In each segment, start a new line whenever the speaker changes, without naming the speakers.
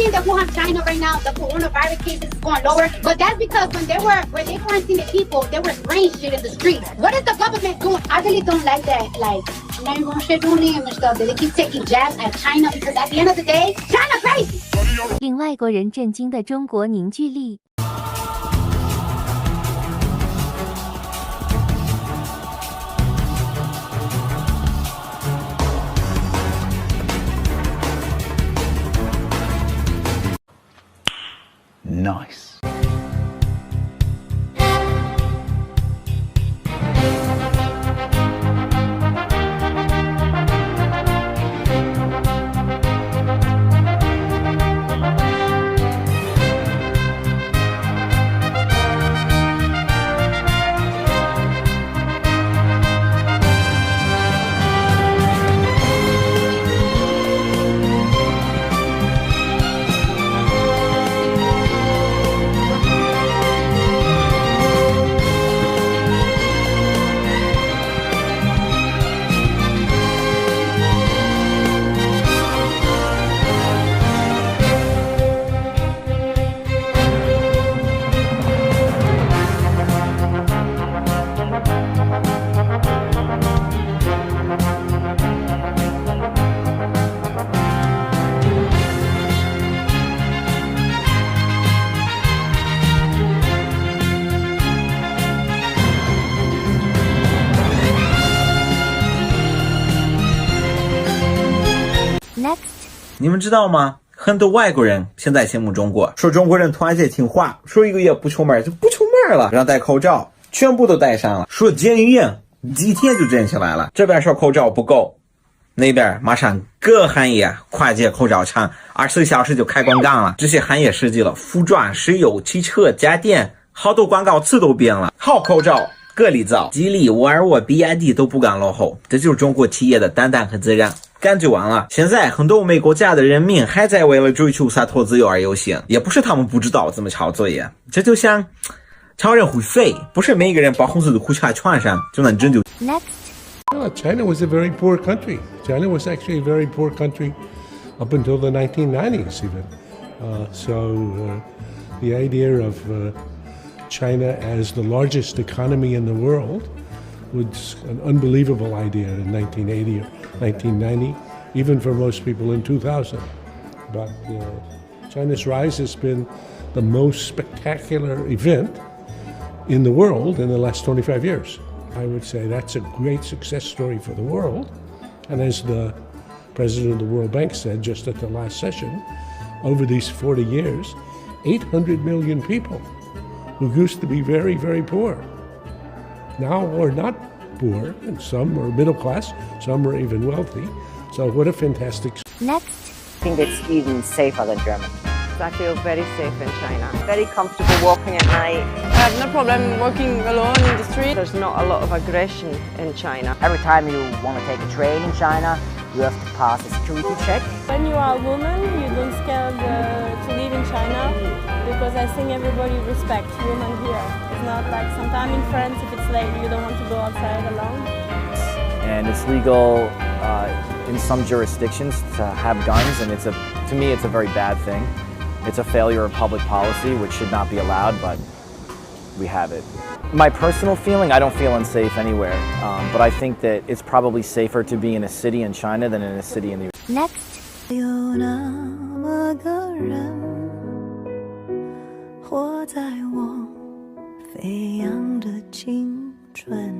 seeing that Wuhan, China right now, the coronavirus cases is going lower, but that's because when they quarantined people, they were spraying shit in the streets. What is the government doing? I really don't like that, like, and stuff, that they keep taking jabs at China because at the end of the day, China crazy.
令外国人震惊的中国凝聚力。
Nice.
Next，
你们知道吗？很多外国人现在羡慕中国，说中国人团结听话，说一个月不出门就不出门了，让戴口罩，全部都戴上了。说检验，几天就检起来了。这边说口罩不够，那边马上各行业跨界口罩厂，24小时就开广告了。这些行业涉及了服装、石油、汽车、家电，好多广告词都变了。好口罩。格力造、吉利、沃尔沃、比亚迪都不敢落后，这就是中国企业的担当和责任。感觉完了，现在很多欧美国家的人民还在为了追求洒脱自由而游行，也不是他们不知道怎么抄作业，这就像抄人会飞，不是每个人把红色的裤衩穿上就能拯救。
Next，
China was a very poor country. China was actually a very poor country up until the 1990s even. The idea of China as the largest economy in the world was an unbelievable idea in 1980 or 1990, even for most people in 2000. But China's rise has been the most spectacular event in the world in the last 25 years. I would say that's a great success story for the world. And as the president of the World Bank said just at the last session, over these 40 years, 800 million people who used to be very, very poor now are not poor, and some are middle class, some are even wealthy. So what a fantastic...
Next.
I think it's even safer than Germany.
I feel very safe in China. Very comfortable walking at night. I have no problem walking alone in the street. There's not a lot of aggression in China.
Every time you want to take a train in China, you have to pass a security check.
When you are a woman, you don't scared to live in China because I think everybody respects women here. It's not like sometimes in France, if it's late, you don't want to go outside alone.
And it's legal in some jurisdictions to have guns, and to me, it's a very bad thing. It's a failure of public policy, which should not be allowed, but we have it. My personal feeling, I don't feel unsafe anywhere, but I think that it's probably safer to be in a city in China than in a city in the US.
Next.
有那么个人活在我飞扬的青春，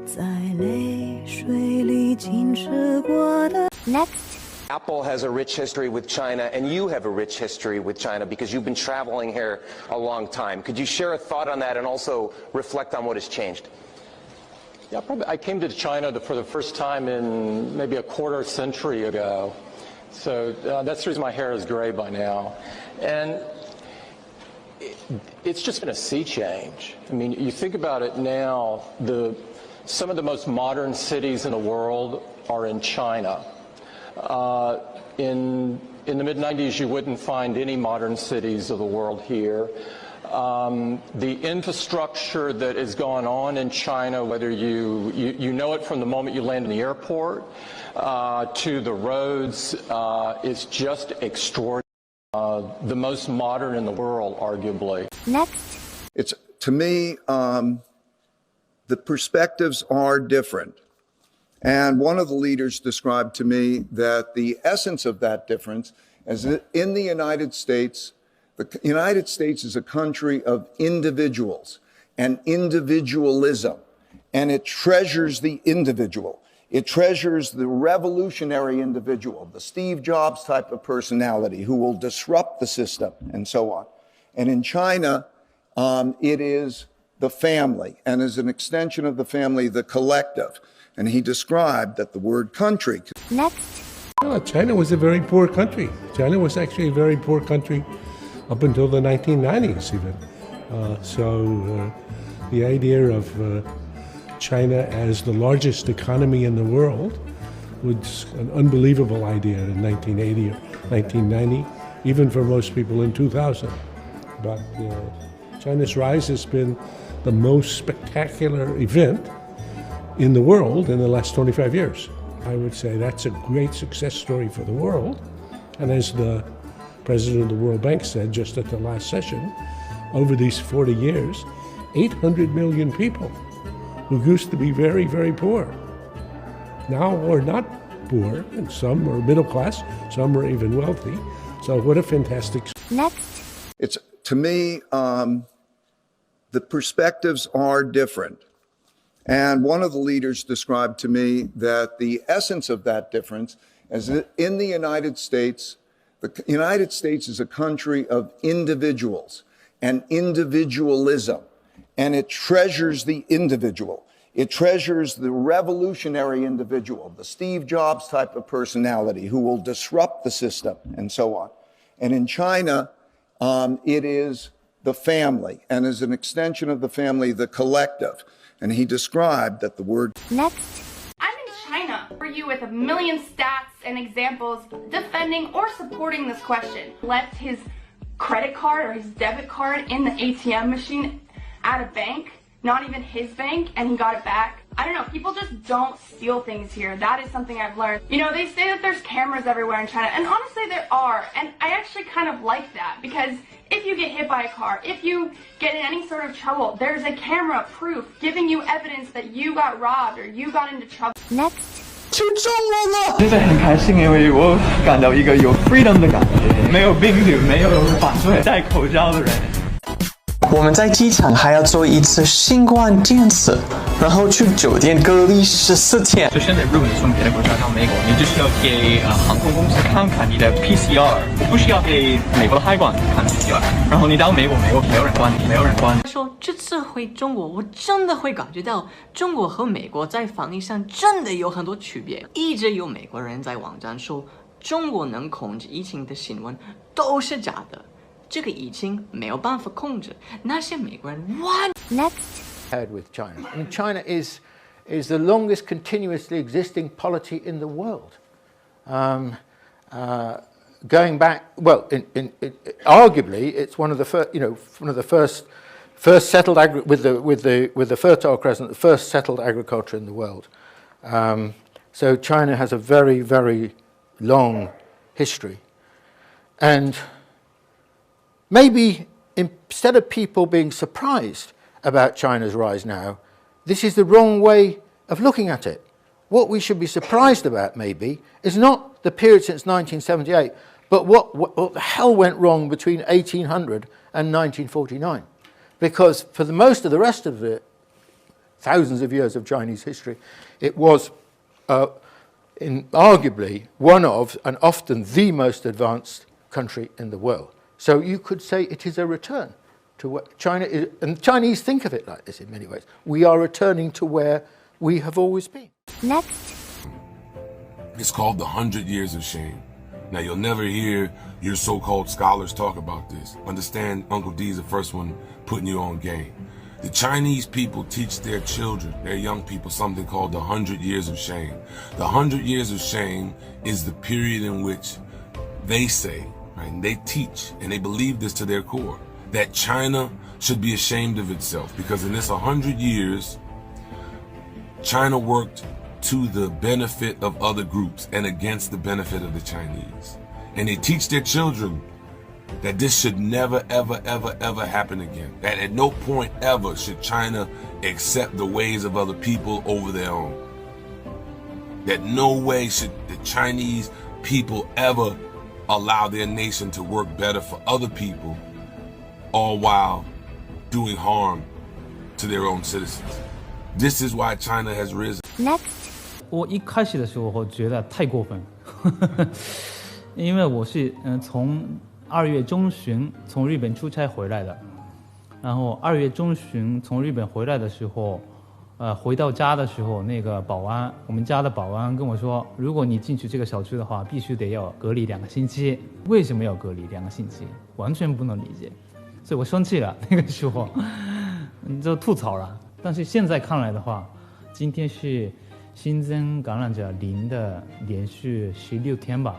在泪水里浸湿过的
Next.
Apple has a rich history with China, and you have a rich history with China because you've been traveling here a long time. Could you share a thought on that and also reflect on what has changed?
Yeah, I came to China for the first time in maybe a quarter century ago. So that's the reason my hair is gray by now. And it's just been a sea change. I mean, you think about it now, some of the most modern cities in the world are in China. In the mid-90s, you wouldn't find any modern cities of the world here. the infrastructure that is going on in China, whether you know it from the moment you land in the airport to the roads, is just extraordinary. The most modern in the world, arguably.
Next.
It's, to me, the perspectives are different. And one of the leaders described to me that the essence of that difference is that in the United States is a country of individuals and individualism, and it treasures the individual. It treasures the revolutionary individual, the Steve Jobs type of personality who will disrupt the system and so on. And in China, it is the family, and as an extension of the family, the collective. And he described that the word country.
Next.
Well, China was a very poor country. China was actually a very poor country up until the 1990s even. The idea of China as the largest economy in the world was an unbelievable idea in 1980 or 1990, even for most people in 2000. But China's rise has been the most spectacular event in the world in the last 25 years. I would say that's a great success story for the world. And as the president of the World Bank said just at the last session, over these 40 years, 800 million people who used to be very, very poor now are not poor, and some are middle class, some are even wealthy. So what a fantastic...
Next.
It's, to me, the perspectives are different. And one of the leaders described to me that the essence of that difference is that in the United States is a country of individuals and individualism, and it treasures the individual. It treasures the revolutionary individual, the Steve Jobs type of personality who will disrupt the system and so on. And in China, it is the family, and as an extension of the family, the collective. And he described that the word...
Next.
I'm in China for you with a million stats and examples defending or supporting this question. Left his credit card or his debit card in the ATM machine at a bank, not even his bank, and he got it back. I don't know, people just don't steal things here. That is something I've learned. You know, they say that there's cameras everywhere in China, and honestly there are, and I actually kind of like that, because if you get hit by a car, if you get in any sort of trouble, there's a camera proof giving you evidence that you got robbed or you got into trouble.
Next.
去中文了！现在很开心，因为我感到一个有 freedom 的感觉，没有病毒，没有犯罪，戴口罩的人。我们在机场还要做一次新冠检测，然后去酒店隔离14天。就现在，如果你从别的国家到美国，你只需要给航空公司看看你的 PCR， 不需要给美国的海关看 PCR。然后你到美国，没有人管你，没有人管你。
说这次回中国，我真的会感觉到中国和美国在防疫上真的有很多区别。一直有美国人在网站说中国能控制疫情的新闻都是假的。这个疫情没有办法控制，那些美国人完。
Next.
With China. I mean, China is the longest continuously existing polity in the world. Going back, well, arguably, it's one of the first, first settled with the Fertile Crescent, the first settled agriculture in the world. So China has a very, very long history, and maybe instead of people being surprised about China's rise now, this is the wrong way of looking at it. What we should be surprised about, maybe, is not the period since 1978, but what the hell went wrong between 1800 and 1949. Because for the most of the rest of the thousands of years of Chinese history, it was arguably one of, and often the most advanced country in the world. So you could say it is a return to what China is, and Chinese think of it like this in many ways. We are returning to where we have always been.
Next.
It's called the 100 Years of Shame. Now, you'll never hear your so-called scholars talk about this. Understand, Uncle D's the first one putting you on game. The Chinese people teach their children, their young people, something called the 100 Years of Shame. The 100 Years of Shame is the period in which they say, right, and they teach, and they believe this to their core, that China should be ashamed of itself, because in this 100 years, China worked to the benefit of other groups and against the benefit of the Chinese. And they teach their children that this should never, ever, ever, ever happen again. That at no point ever should China accept the ways of other people over their own. That no way should the Chinese people ever allow their nation to work better for other people, all while doing harm to their own citizens. This is why China has risen.
Next.
我一开始的时候我觉得太过分，因为我是从2月中旬从日本出差回来的，然后2月中旬从日本回来的时候，回到家的时候，那个保安，我们家的保安跟我说，如果你进去这个小区的话，必须得要隔离2个星期。为什么要隔离2个星期？完全不能理解，所以我生气了。那个时候就吐槽了。但是现在看来的话，今天是新增感染者0的连续16天吧，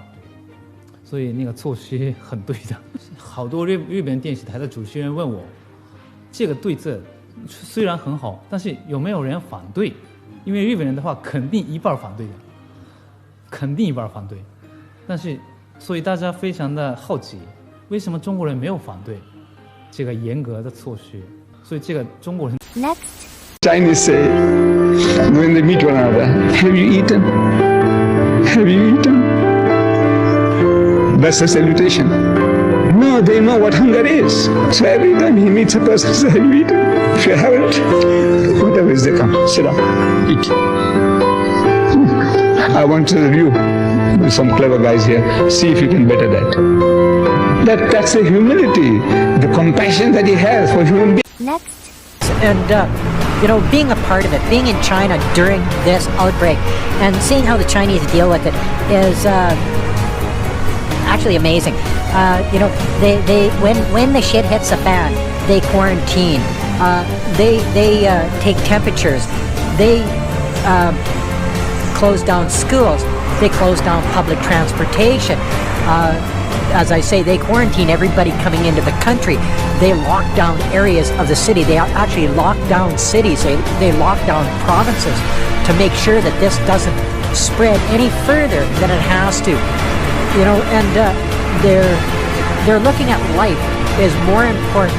所以那个措施很对的。好多日本电视台的主持人问我，这个对策虽然很好，但是有没有人反对？因为日本人的话肯定一半反对的，肯定一半反对。但是，所以大家非常的好奇，为什么中国人没有反对这个严格的措施？所以这个中国人。
Next.
Chinese say when they meet one another, "Have you eaten? Have you eaten?" That's a salutation. No, they know what hunger is. So every time he meets a person, say, "Have you eaten? If you haven't, whatever is there, come, sit down, eat." I want to review with some clever guys here, see if you can better that. That's the humility, the compassion that he has for human beings.
Next.
And being a part of it, being in China during this outbreak and seeing how the Chinese deal with it is actually amazing. They when the shit hits the fan, they quarantine. They take temperatures. They close down schools. They close down public transportation. As I say, they quarantine everybody coming into the country. They lock down areas of the city. They actually lock down cities. They lock down provinces to make sure that this doesn't spread any further than it has to. And they're looking at life as more important